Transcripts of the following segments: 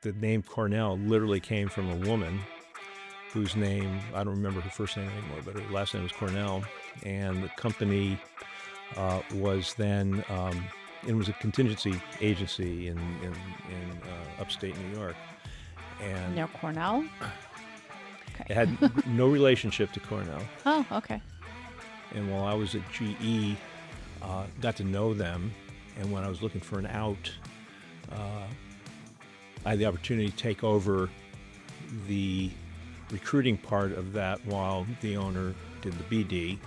the name Cornell literally came from a woman whose name, I don't remember her first name anymore, but her last name was Cornell. And the company was then, it was a contingency agency in upstate New York. And Near Cornell? it had no relationship to Cornell. Oh, okay. And while I was at GE, got to know them. And when I was looking for an out, I had the opportunity to take over the recruiting part of that while the owner did the BD.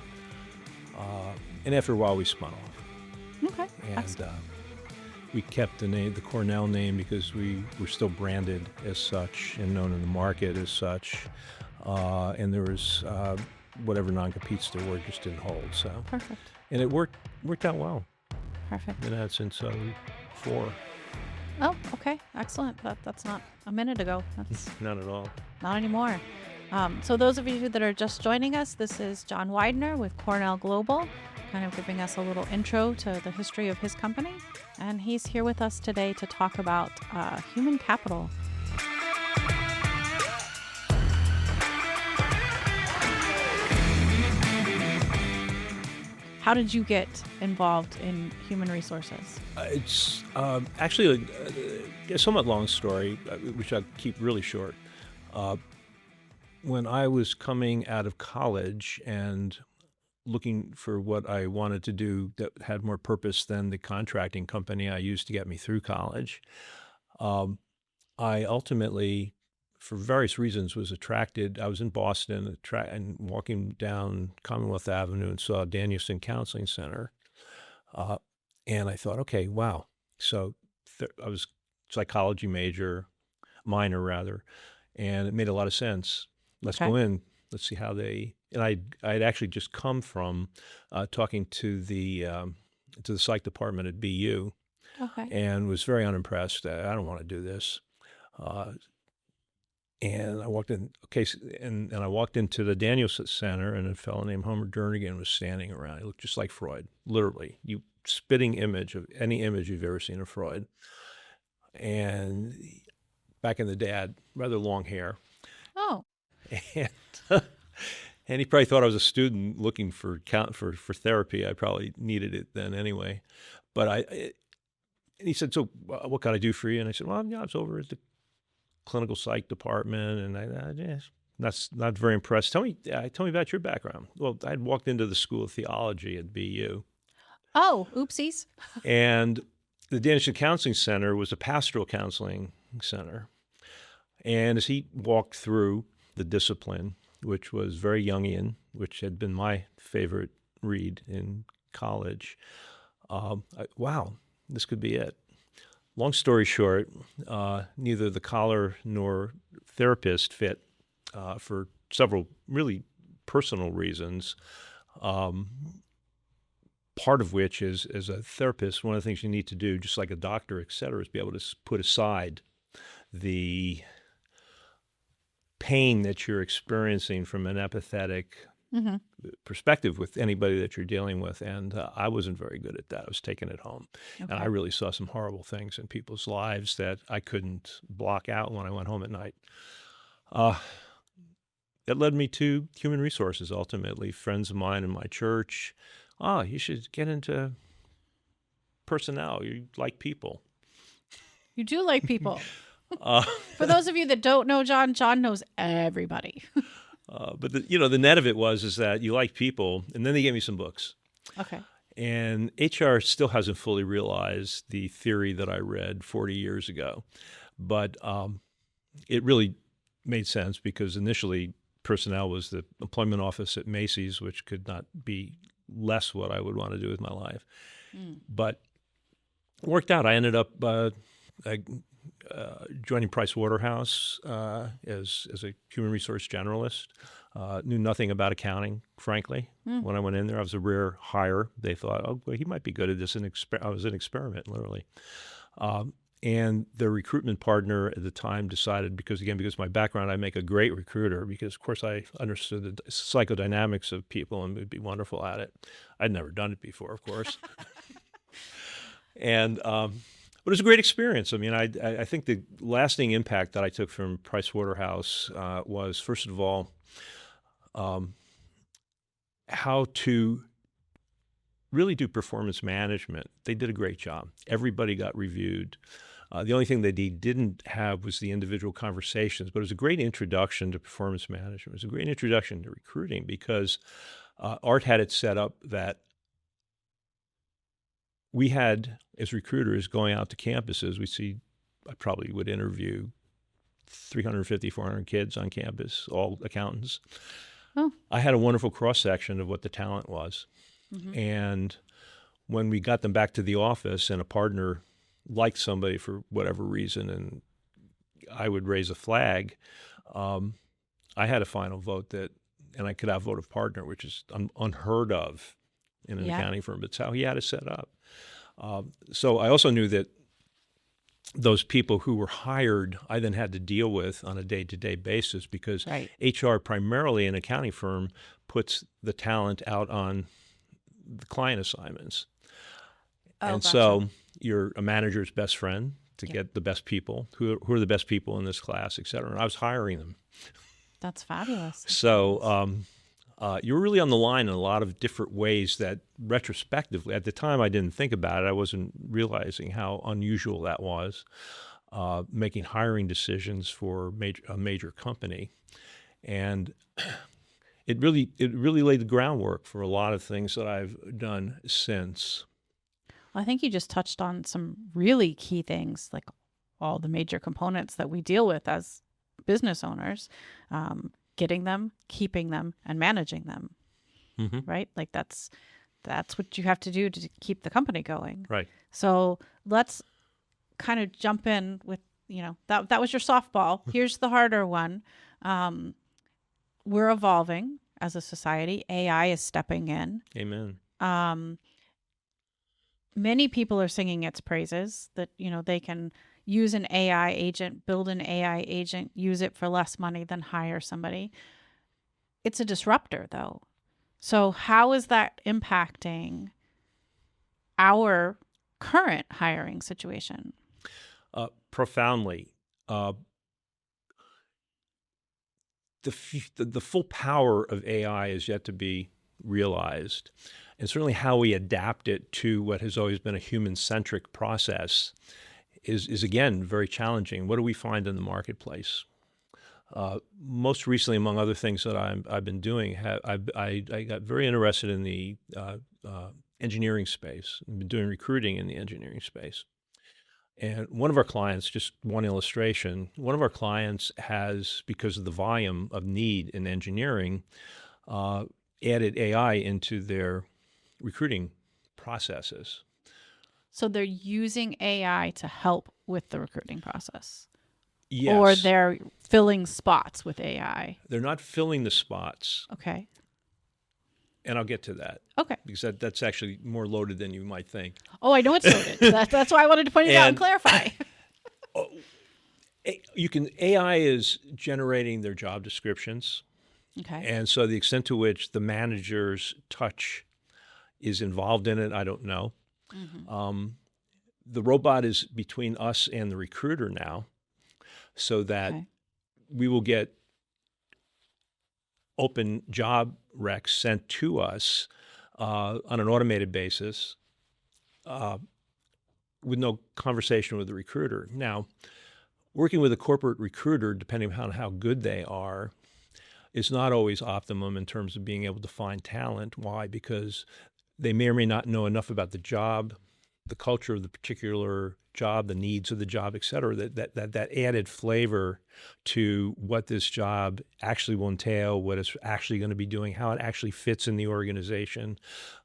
And after a while, we spun off. Okay. And we kept the name, the Cornell name, because we were still branded as such and known in the market as such. And there was whatever non-competes there were just didn't hold. So Perfect. and it worked out well. Perfect. Been at it since 04. Oh, okay. Excellent. That's not a minute ago. That's Not at all. not anymore. So those of you that are just joining us, this is John Widener with Cornell Global, kind of giving us a little intro to the history of his company. And he's here with us today to talk about human capital. How did you get involved in human resources? It's actually a somewhat long story, which I'll keep really short. When I was coming out of college and looking for what I wanted to do that had more purpose than the contracting company I used to get me through college, I ultimately, for various reasons, was attracted. I was in Boston and walking down Commonwealth Avenue and saw Danielson Counseling Center. And I thought, okay, wow. So I was psychology minor rather, and it made a lot of sense. Let's Okay. go in. Let's see how they. And I'd actually just come from talking to the psych department at BU, Okay. and was very unimpressed. I don't want to do this. And I walked in. Okay, and I walked into the Danielson Center, and a fellow named Homer Jernigan was standing around. He looked just like Freud, literally. Spitting image of any image you've ever seen of Freud. And back in the day, I had rather long hair. Oh, And, and he probably thought I was a student looking for therapy. I probably needed it then anyway. But and he said, so what can I do for you? And I said, well, yeah, I was over at the clinical psych department, and I not very impressed. Tell me about your background. Well, I'd walked into the School of Theology at BU. Oh, oopsies. And the Danielson Counseling Center was a pastoral counseling center. And as he walked through the discipline, which was very Jungian, which had been my favorite read in college, wow, this could be it. Long story short, neither the collar nor therapist fit for several really personal reasons. Part of which is, as a therapist, one of the things you need to do, just like a doctor, et cetera, is be able to put aside the pain that you're experiencing from an empathetic Mm-hmm. perspective with anybody that you're dealing with. And I wasn't very good at that. I was taking it home. Okay. And I really saw some horrible things in people's lives that I couldn't block out when I went home at night. It led me to human resources, ultimately. Friends of mine in my church, you should get into personnel. You like people. You do like people. Uh, For those of you that don't know John knows everybody. but the net of it is that you like people, and then they gave me some books. Okay. And HR still hasn't fully realized the theory that I read 40 years ago. But it really made sense because initially personnel was the employment office at Macy's, which could not be less what I would want to do with my life. But it worked out. I ended up joining Price Waterhouse as a human resource generalist. Knew nothing about accounting, frankly. When I went in there, I was a rare hire. They thought, oh, well, he might be good at this. I was an experiment, literally. And the recruitment partner at the time decided, because of my background, I'd make a great recruiter because, of course, I understood the psychodynamics of people and would be wonderful at it. I'd never done it before, of course. And But it was a great experience. I mean, I think the lasting impact that I took from Pricewaterhouse was, first of all, how to really do performance management. They did a great job. Everybody got reviewed. The only thing that they didn't have was the individual conversations, but it was a great introduction to performance management. It was a great introduction to recruiting because Art had it set up that we had, as recruiters, going out to campuses, I probably would interview 350, 400 kids on campus, all accountants. Oh. I had a wonderful cross-section of what the talent was. Mm-hmm. And when we got them back to the office and a partner liked somebody for whatever reason and I would raise a flag, I had a final vote and I could outvote a partner, which is unheard of in an accounting firm. But it's how he had it set up. So I also knew that those people who were hired, I then had to deal with on a day-to-day basis because HR, primarily an accounting firm, puts the talent out on the client assignments. And gotcha. so you're a manager's best friend to get the best people, who are the best people in this class, et cetera. And I was hiring them. That's fabulous. So you were really on the line in a lot of different ways that retrospectively, at the time I didn't think about it. I wasn't realizing how unusual that was, making hiring decisions for a major company. And it really laid the groundwork for a lot of things that I've done since. Well, I think you just touched on some really key things, like all the major components that we deal with as business owners, getting them, keeping them, and managing them, right? Like that's what you have to do to keep the company going. Right. So let's kind of jump in with, that was your softball. Here's the harder one. We're evolving as a society. AI is stepping in. Amen. Many people are singing its praises that, they can use an AI agent, build an AI agent, use it for less money than hire somebody. It's a disruptor, though. So how is that impacting our current hiring situation? Profoundly. The full power of AI is yet to be realized. And certainly how we adapt it to what has always been a human-centric process is again, very challenging. What do we find in the marketplace? Most recently, among other things that I've been doing, I got very interested in the engineering space. I've been doing recruiting in the engineering space. And one of our clients, just one illustration, one of our clients has, because of the volume of need in engineering, added AI into their recruiting processes. So they're using AI to help with the recruiting process? Yes. Or they're filling spots with AI? They're not filling the spots. Okay. And I'll get to that. Okay. Because that's actually more loaded than you might think. Oh, I know it's loaded. That's why I wanted to point it out and clarify. AI is generating their job descriptions. Okay. And so the extent to which the manager's touch is involved in it, I don't know. The robot is between us and the recruiter now, so that we will get open job recs sent to us on an automated basis with no conversation with the recruiter. Now, working with a corporate recruiter, depending on how good they are, is not always optimum in terms of being able to find talent. Why? Because they may or may not know enough about the job, the culture of the particular job, the needs of the job, et cetera, that added flavor to what this job actually will entail, what it's actually going to be doing, how it actually fits in the organization,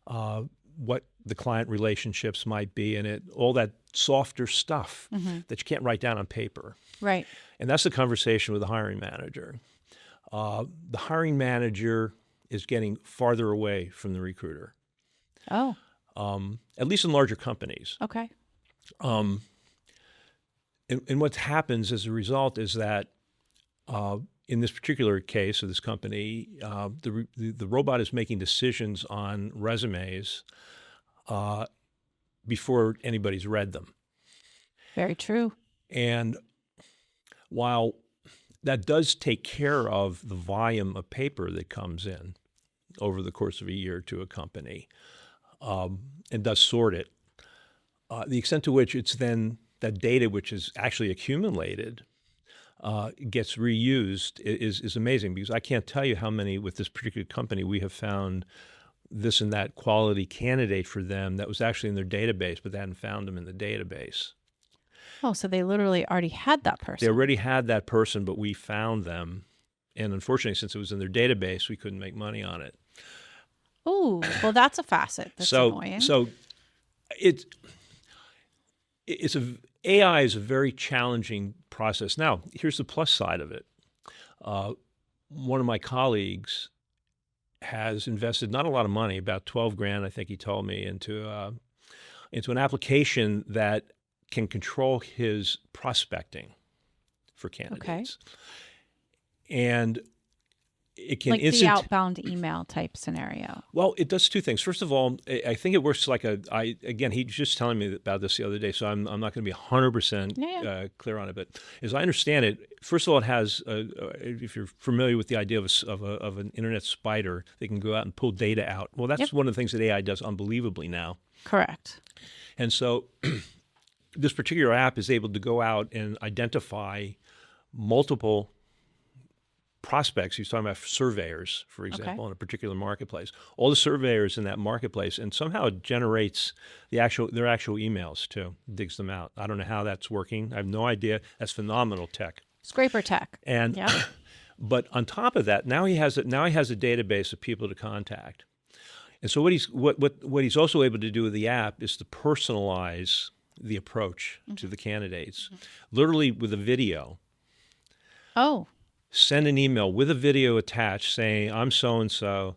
what the client relationships might be in it, all that softer stuff that you can't write down on paper. Right. And that's the conversation with the hiring manager. The hiring manager is getting farther away from the recruiter. Oh. At least in larger companies. Okay. And what happens as a result is that in this particular case of this company, the robot is making decisions on resumes before anybody's read them. Very true. And while that does take care of the volume of paper that comes in over the course of a year to a company, and does sort it, the extent to which it's then that data which is actually accumulated gets reused is amazing, because I can't tell you how many with this particular company we have found this and that quality candidate for them that was actually in their database, but they hadn't found them in the database. Oh, so they literally already had that They person. already had that person, but we found them. And unfortunately, since it was in their database, we couldn't make money on it. Oh, well, that's a facet that's annoying. So it's AI is a very challenging process. Now, here's the plus side of it. One of my colleagues has invested not a lot of money, about 12 grand, I think he told me, into an application that can control his prospecting for candidates. And it can like the outbound email type scenario. Well, it does two things. First of all, I think it works like again, he was just telling me about this the other day, so I'm not going to be 100% clear on it. But as I understand it, first of all, it has, if you're familiar with the idea of an internet spider, they can go out and pull data out. Well, that's one of the things that AI does unbelievably now. Correct. And so this particular app is able to go out and identify multiple prospects. He's talking about surveyors, for example, in a particular marketplace. All the surveyors in that marketplace, and somehow it generates their actual emails too, digs them out. I don't know how that's working. I have no idea. That's phenomenal tech. Scraper tech. And but on top of that, now he has a database of people to contact. And so what he's also able to do with the app is to personalize the approach to the candidates, literally with a video. Oh. Send an email with a video attached saying, I'm so-and-so,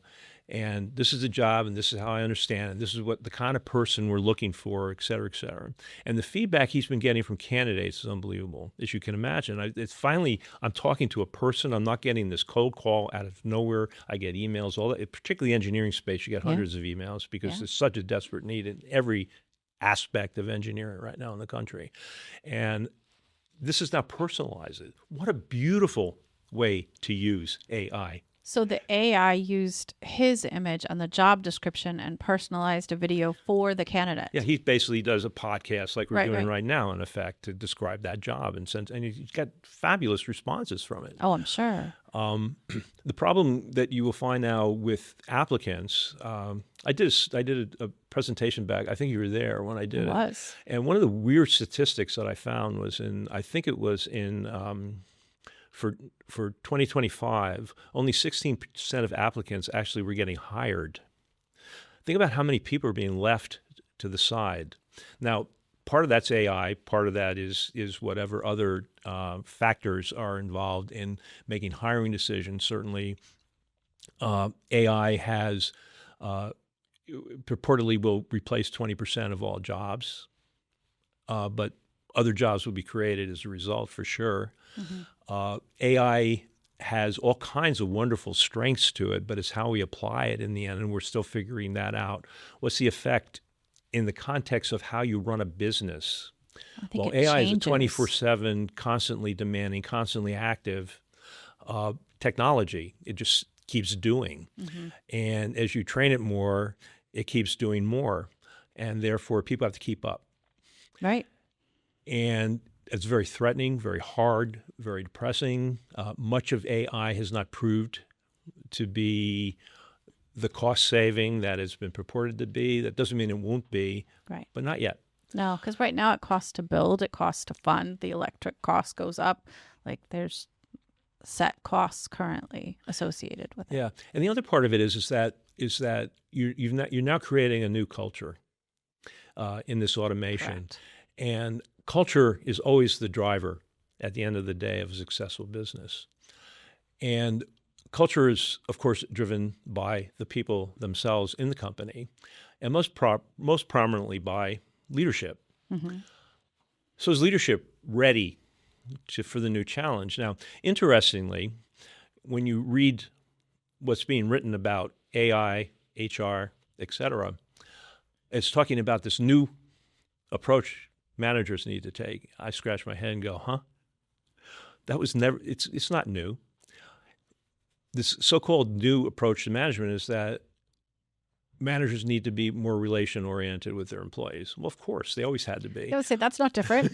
and this is the job, and this is how I understand it. This is what the kind of person we're looking for, et cetera, et cetera. And the feedback he's been getting from candidates is unbelievable, as you can imagine. It's finally, I'm talking to a person. I'm not getting this cold call out of nowhere. I get emails, all that. Particularly engineering space, you get hundreds of emails because there's such a desperate need in every aspect of engineering right now in the country. And this is now personalized. What a beautiful way to use AI. So the AI used his image on the job description and personalized a video for the candidate. Yeah, he basically does a podcast like we're doing right now, in effect, to describe that job, and he's got fabulous responses from it. Oh, I'm sure. The problem that you will find now with applicants, I did a presentation back. I think you were there when I did it. And one of the weird statistics that I found was for 2025, only 16% of applicants actually were getting hired. Think about how many people are being left to the side. Now, part of that's AI, part of that is whatever other factors are involved in making hiring decisions. Certainly, AI has purportedly will replace 20% of all jobs, but other jobs will be created as a result, for sure. AI has all kinds of wonderful strengths to it, but it's how we apply it in the end, and we're still figuring that out. What's the effect in the context of how you run a business? Well, AI is a 24/7, constantly demanding, constantly active technology. It just keeps doing. And as you train it more, it keeps doing more. And therefore, people have to keep up. Right. And it's very threatening, very hard, very depressing. Much of AI has not proved to be the cost saving that it's been purported to be. That doesn't mean it won't be, but not yet. No, because right now it costs to build, it costs to fund. The electric cost goes up. Like there's set costs currently associated with it. Yeah, and the other part of it is that you're now creating a new culture in this automation, and culture is always the driver at the end of the day of a successful business. And culture is, of course, driven by the people themselves in the company, and most prominently by leadership. So is leadership ready for the new challenge? Now, interestingly, when you read what's being written about AI, HR, et cetera, it's talking about this new approach managers need to take. I scratch my head and go, huh? That was never, it's not new. This so-called new approach to management is that managers need to be more relation-oriented with their employees. Well, of course, they always had to be. I would say that's not different.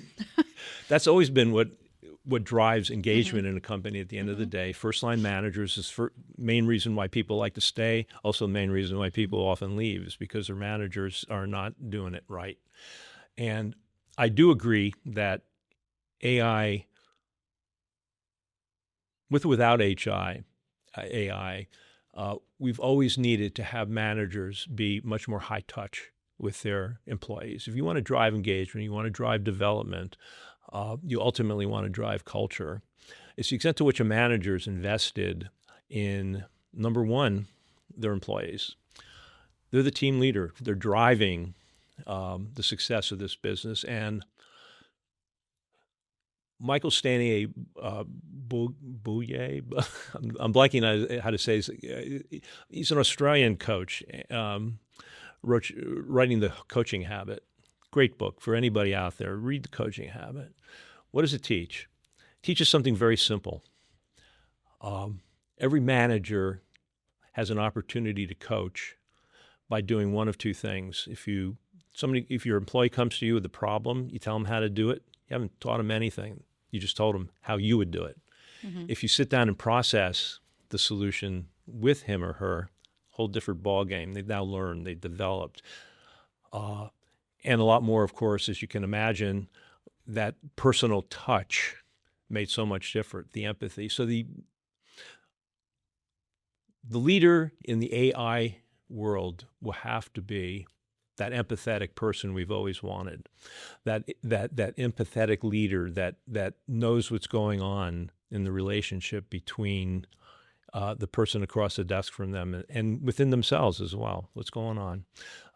That's always been what drives engagement in a company at the end of the day. First-line managers is the main reason why people like to stay. Also, the main reason why people often leave is because their managers are not doing it right. And I do agree that AI, with or without AI, we've always needed to have managers be much more high touch with their employees. If you want to drive engagement, you want to drive development, you ultimately want to drive culture. It's the extent to which a manager is invested in, number one, their employees. They're the team leader. They're driving the success of this business. And Michael Stanier Bouye, I'm blanking on how to say this. He's an Australian coach, writing The Coaching Habit. Great book for anybody out there. Read The Coaching Habit. What does it teach? It teaches something very simple. Every manager has an opportunity to coach by doing one of two things. If your employee comes to you with a problem, you tell them how to do it. You haven't taught them anything. You just told them how you would do it. Mm-hmm. If you sit down and process the solution with him or her, whole different ballgame. They've now learned, they've developed. And a lot more, of course, as you can imagine, that personal touch made so much different, the empathy. So the leader in the AI world will have to be that empathetic person we've always wanted, that empathetic leader that knows what's going on in the relationship between the person across the desk from them and within themselves as well. What's going on?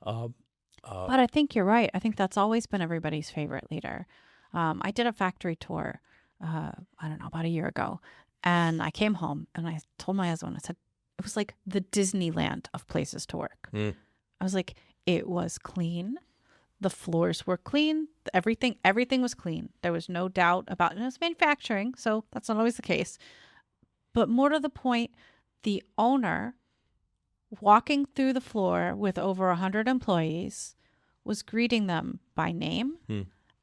But I think you're right. I think that's always been everybody's favorite leader. I did a factory tour, I don't know, about a year ago, and I came home and I told my husband, I said, it was like the Disneyland of places to work. I was like, it was clean. The floors were clean. Everything was clean. There was no doubt about it. And it was manufacturing, so that's not always the case. But more to the point, the owner walking through the floor with over 100 employees was greeting them by name,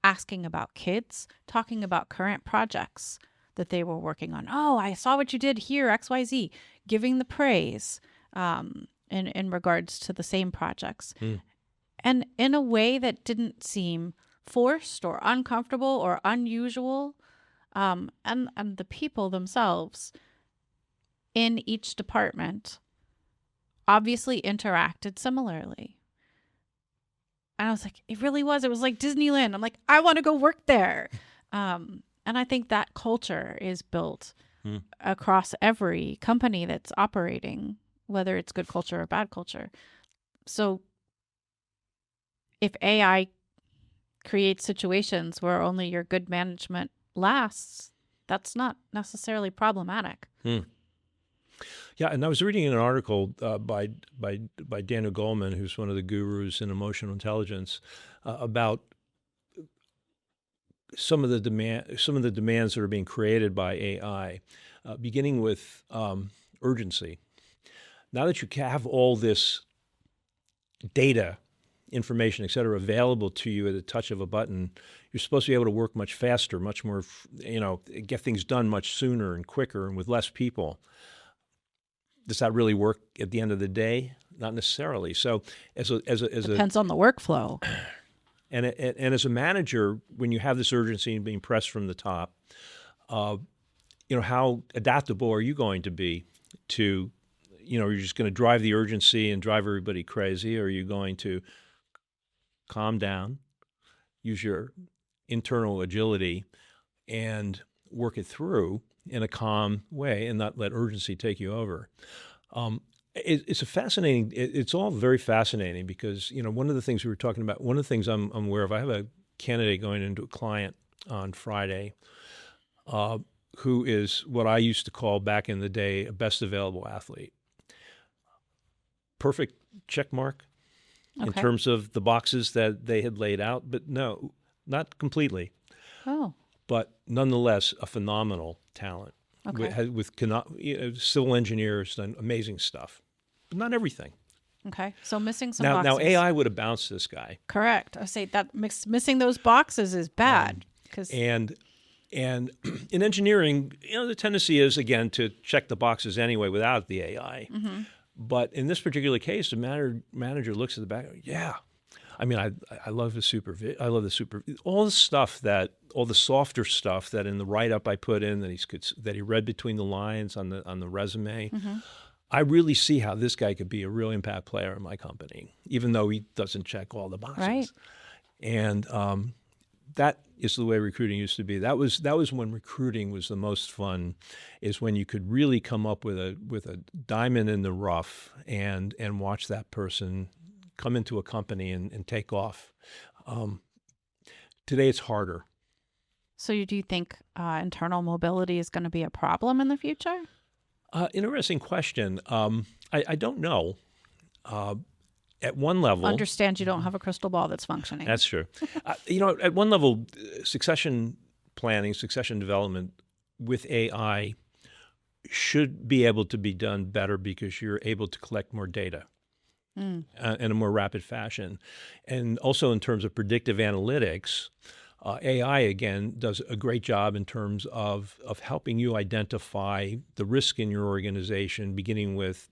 asking about kids, talking about current projects that they were working on. Oh, I saw what you did here, XYZ, giving the praise in regards to the same projects. And in a way that didn't seem forced or uncomfortable or unusual. And the people themselves in each department obviously interacted similarly. And I was like, it really was. It was like Disneyland. I'm like, I want to go work there. And I think that culture is built across every company that's operating, whether it's good culture or bad culture. So if AI creates situations where only your good management lasts, that's not necessarily problematic. Yeah, and I was reading an article by Daniel Goleman, who's one of the gurus in emotional intelligence, about some of the demands that are being created by AI, beginning with urgency. Now that you have all this data, information, et cetera, available to you at the touch of a button, you're supposed to be able to work much faster, much more, get things done much sooner and quicker and with less people. Does that really work at the end of the day? Not necessarily. So Depends on the workflow. And as a manager, when you have this urgency and being pressed from the top, how adaptable are you going to be to, you're just going to drive the urgency and drive everybody crazy? Or are you going to calm down, use your internal agility, and work it through in a calm way and not let urgency take you over? It's all very fascinating because, one of the things we were talking about, one of the things I'm aware of, I have a candidate going into a client on Friday who is what I used to call back in the day a best available athlete. Perfect check mark in terms of the boxes that they had laid out, but no, not completely, Oh, but nonetheless a phenomenal talent. okay. Civil engineers done amazing stuff, but not everything. Okay. So missing some Now boxes. AI would have bounced this guy, Correct. I say that missing those boxes is bad because and in engineering, the tendency is again to check the boxes anyway without the AI. But in this particular case, the manager looks at the back. Yeah, I mean, I love the I love all the stuff all the softer stuff that in the write up I put in that he read between the lines on the resume. I really see how this guy could be a real impact player in my company, even though he doesn't check all the boxes. Right. And that is the way recruiting used to be. That was when recruiting was the most fun, is when you could really come up with a diamond in the rough and watch that person come into a company and take off. Today it's harder. So do you think internal mobility is going to be a problem in the future? Interesting question. I don't know. At one level, Understand you don't have a crystal ball that's functioning. that's true. At one level, succession planning, succession development with AI should be able to be done better because you're able to collect more data in a more rapid fashion. And also in terms of predictive analytics, AI, again, does a great job in terms of helping you identify the risk in your organization, beginning with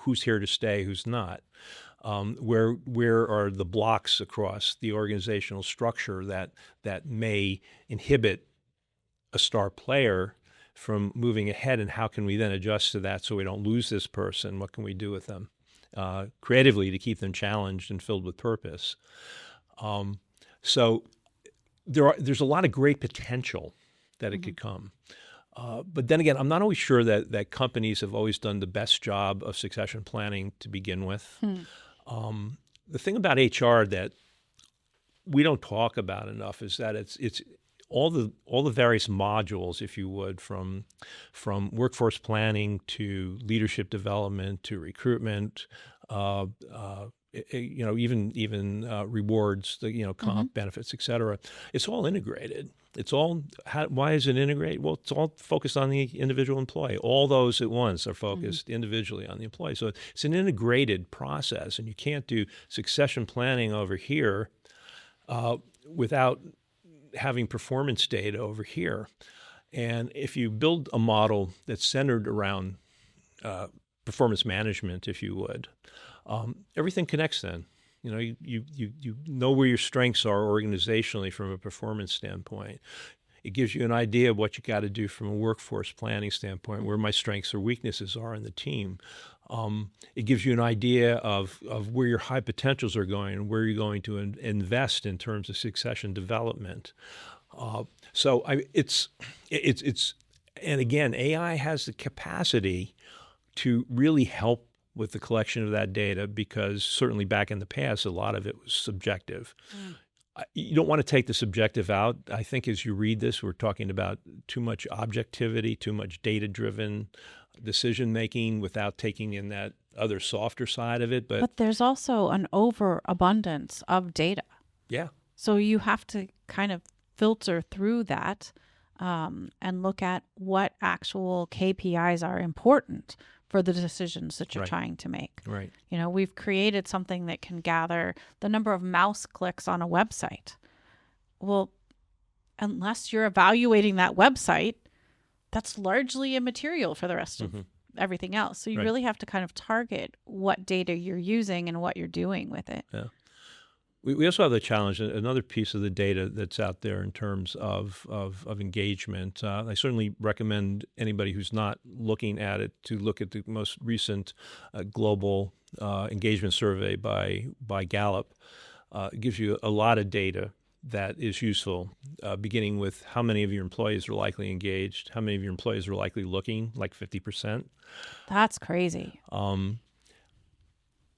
who's here to stay, who's not. Where are the blocks across the organizational structure that may inhibit a star player from moving ahead, and how can we then adjust to that so we don't lose this person? What can we do with them creatively to keep them challenged and filled with purpose? So there's a lot of great potential that it could come. But then again, I'm not always sure that companies have always done the best job of succession planning to begin with. The thing about HR that we don't talk about enough is that it's all the various modules, if you would, from workforce planning to leadership development to recruitment, even rewards, comp benefits, et cetera. It's all integrated. It's all, why is it integrated? Well, it's all focused on the individual employee. All those at once are focused individually on the employee. So it's an integrated process, and you can't do succession planning over here without having performance data over here. And if you build a model that's centered around performance management, if you would, everything connects then. You know where your strengths are organizationally from a performance standpoint. It gives you an idea of what you got to do from a workforce planning standpoint, where my strengths or weaknesses are in the team. It gives you an idea of where your high potentials are going and where you're going to invest in terms of succession development. So it's and again, AI has the capacity to really help with the collection of that data, because certainly back in the past, a lot of it was subjective. You don't want to take the subjective out. I think as you read this, we're talking about too much objectivity, too much data-driven decision-making without taking in that other softer side of it. But there's also an overabundance of data. Yeah. So you have to kind of filter through that and look at what actual KPIs are important for the decisions that you're trying to make. Right. We've created something that can gather the number of mouse clicks on a website. Well, unless you're evaluating that website, that's largely immaterial for the rest of everything else. So you really have to kind of target what data you're using and what you're doing with it. Yeah. We also have the challenge, another piece of the data that's out there in terms of engagement. I certainly recommend anybody who's not looking at it to look at the most recent global engagement survey by Gallup. It gives you a lot of data that is useful, beginning with how many of your employees are likely engaged, how many of your employees are likely looking, like 50%. That's crazy.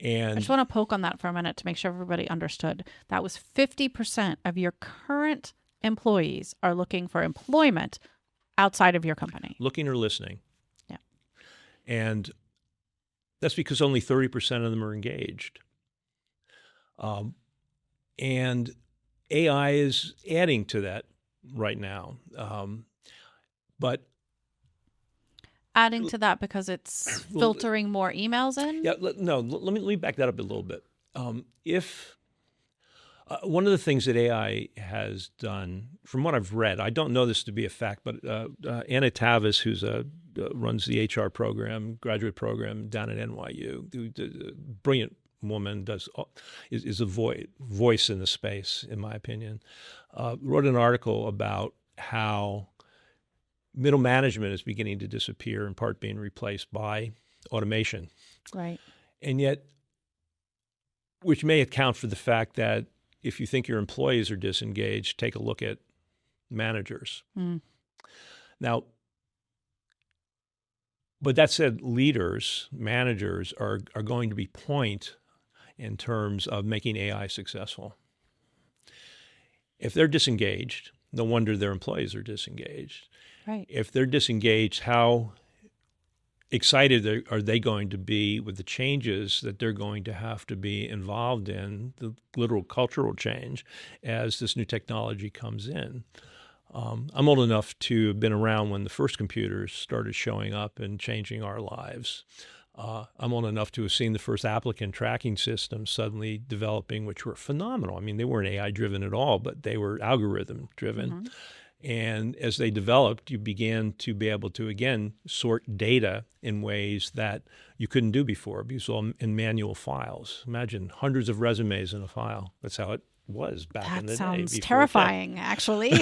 And I just want to poke on that for a minute to make sure everybody understood. That was 50% of your current employees are looking for employment outside of your company. Looking or listening. Yeah. And that's because only 30% of them are engaged. And AI is adding to that right now. But Adding to that because it's filtering more emails in? yeah, let me back that up a little bit. If one of the things that AI has done, from what I've read, I don't know this to be a fact, but Anna Tavis, who's runs the HR program, graduate program down at NYU, brilliant woman, is a voice in the space, in my opinion, wrote an article about how middle management is beginning to disappear, in part being replaced by automation. Right. And yet, which may account for the fact that if you think your employees are disengaged, take a look at managers. Now, but that said, managers are going to be point in terms of making AI successful. If they're disengaged, no wonder their employees are disengaged. Right. If they're disengaged, how excited are they going to be with the changes that they're going to have to be involved in, the literal cultural change, as this new technology comes in? I'm old enough to have been around when the first computers started showing up and changing our lives. I'm old enough to have seen the first applicant tracking systems suddenly developing, which were phenomenal. I mean, they weren't AI-driven at all, but they were algorithm-driven. And as they developed, you began to be able to, again, sort data in ways that you couldn't do before, because all in manual files. Imagine hundreds of resumes in a file. That's how it was back in the day. That sounds before terrifying, actually.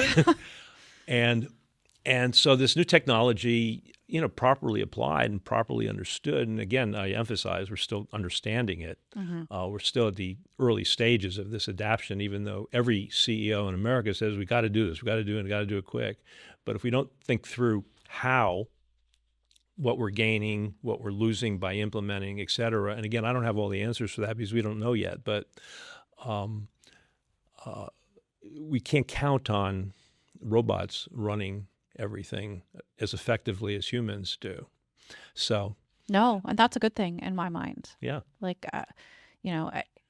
And so this new technology, properly applied and properly understood, and again, I emphasize we're still understanding it. We're still at the early stages of this adaptation, even though every CEO in America says we got to do this, we got to do it, and got to do it quick. But if we don't think through what we're gaining, what we're losing by implementing, et cetera, and again, I don't have all the answers for that because we don't know yet, but we can't count on robots running everything as effectively as humans do. So No, and that's a good thing in my mind. yeah, Like,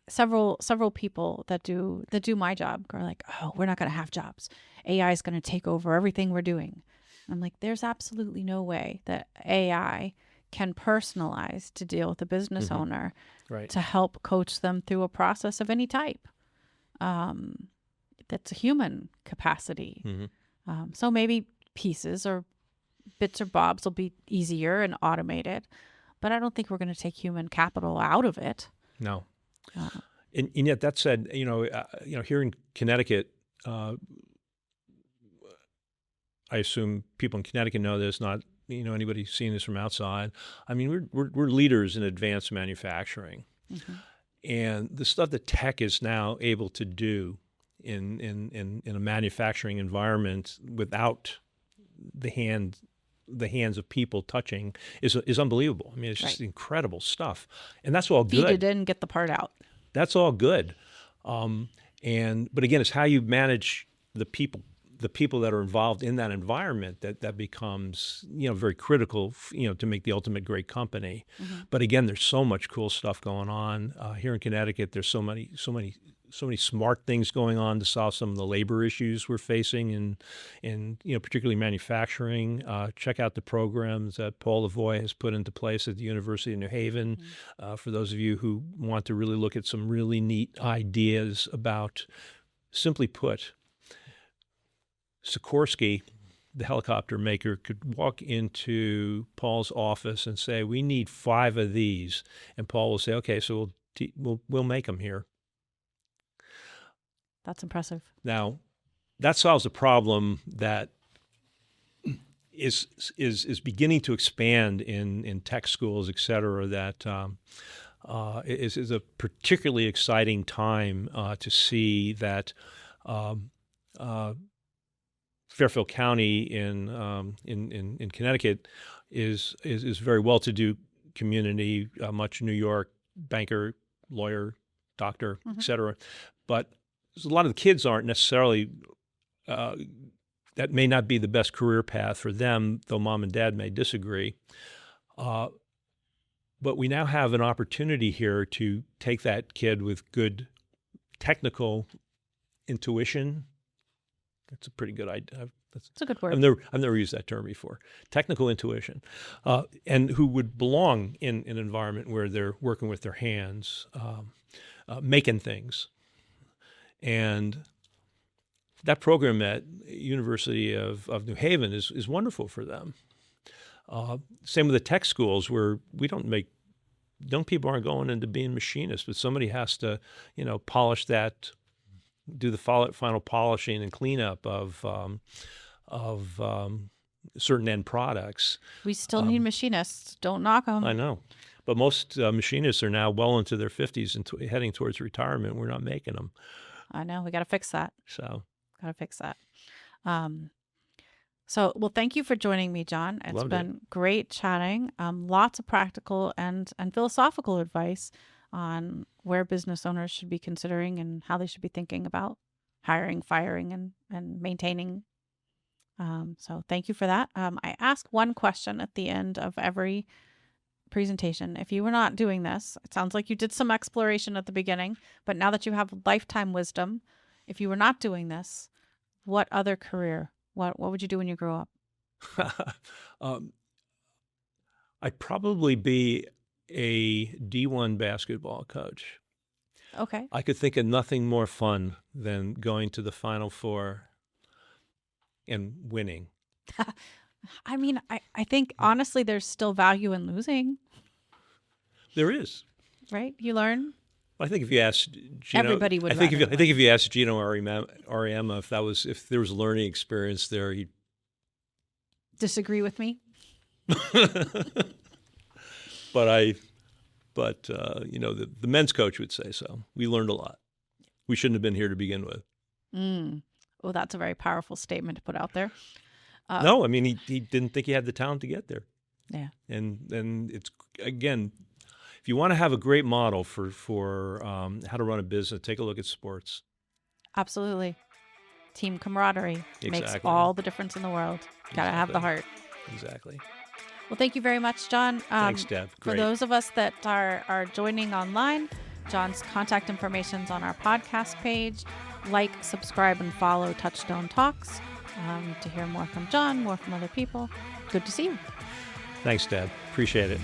several people that do my job are like, oh, we're not going to have jobs. AI is going to take over everything we're doing. I'm like, there's absolutely no way that AI can personalize to deal with a business owner right. to help coach them through a process of any type. That's a human capacity. So maybe pieces or bits or bobs will be easier and automated, but I don't think we're going to take human capital out of it. No. And yet that said, here in Connecticut, I assume people in Connecticut know this, not anybody seeing this from outside. I mean, we're leaders in advanced manufacturing, and the stuff that tech is now able to do in a manufacturing environment without the hands of people touching is unbelievable. I mean, it's just incredible stuff, and that's all good. Feed it in, get the part out. That's all good, but again, it's how you manage the people that are involved in that environment that becomes very critical to make the ultimate great company. But again, there's so much cool stuff going on here in Connecticut. There's so many smart things going on to solve some of the labor issues we're facing in particularly manufacturing. Check out the programs that Paul Lavoie has put into place at the University of New Haven. For those of you who want to really look at some really neat ideas about, simply put, Sikorsky, the helicopter maker, could walk into Paul's office and say, "We need 5 of these," and Paul will say, "Okay, so we'll make them here." That's impressive. Now, that solves a problem that is beginning to expand in tech schools, et cetera. That is a particularly exciting time to see that. Fairfield County in Connecticut is very well-to-do community, much New York, banker, lawyer, doctor, et cetera. But a lot of the kids aren't necessarily, that may not be the best career path for them, though mom and dad may disagree. But we now have an opportunity here to take that kid with good technical intuition. That's a pretty good idea. It's a good word. I've never used that term before. Technical intuition, and who would belong in an environment where they're working with their hands, making things. And that program at University of New Haven is wonderful for them. Same with the tech schools, where we don't make young people aren't going into being machinists, but somebody has to, polish that, do the final polishing and cleanup of certain end products. We still need machinists. Don't knock them. I know, but most machinists are now well into their 50s and heading towards retirement. We're not making them. I know. We got to fix that. So, well, thank you for joining me, John. It's Loved been great chatting. Lots of practical and philosophical advice on where business owners should be considering and how they should be thinking about hiring, firing, and maintaining. So thank you for that. I ask one question at the end of every presentation. If you were not doing this, it sounds like you did some exploration at the beginning, but now that you have lifetime wisdom, if you were not doing this, what other career, what would you do when you grow up? I'd probably be a D1 basketball coach. Okay. I could think of nothing more fun than going to the Final Four and winning. I mean, I think honestly, there's still value in losing, There is. right? You learn. I think if you ask Gino, Everybody would I think rather if you asked Gino Auriemma if there was a learning experience there, he'd Disagree with me? But the men's coach would say so. We learned a lot. We shouldn't have been here to begin with. Well, that's a very powerful statement to put out there. No, I mean he didn't think he had the talent to get there. Yeah. And it's, again, if you want to have a great model for how to run a business, take a look at sports. Absolutely. Team camaraderie makes Exactly. all the difference in the world. Got to have the heart. Exactly. Well, thank you very much, John. Thanks, Deb. For Great. those of us that are joining online, John's contact information's on our podcast page. Like, subscribe, and follow Touchstone Talks to hear more from John, more from other people. Good to see you. Thanks, Deb. Appreciate it.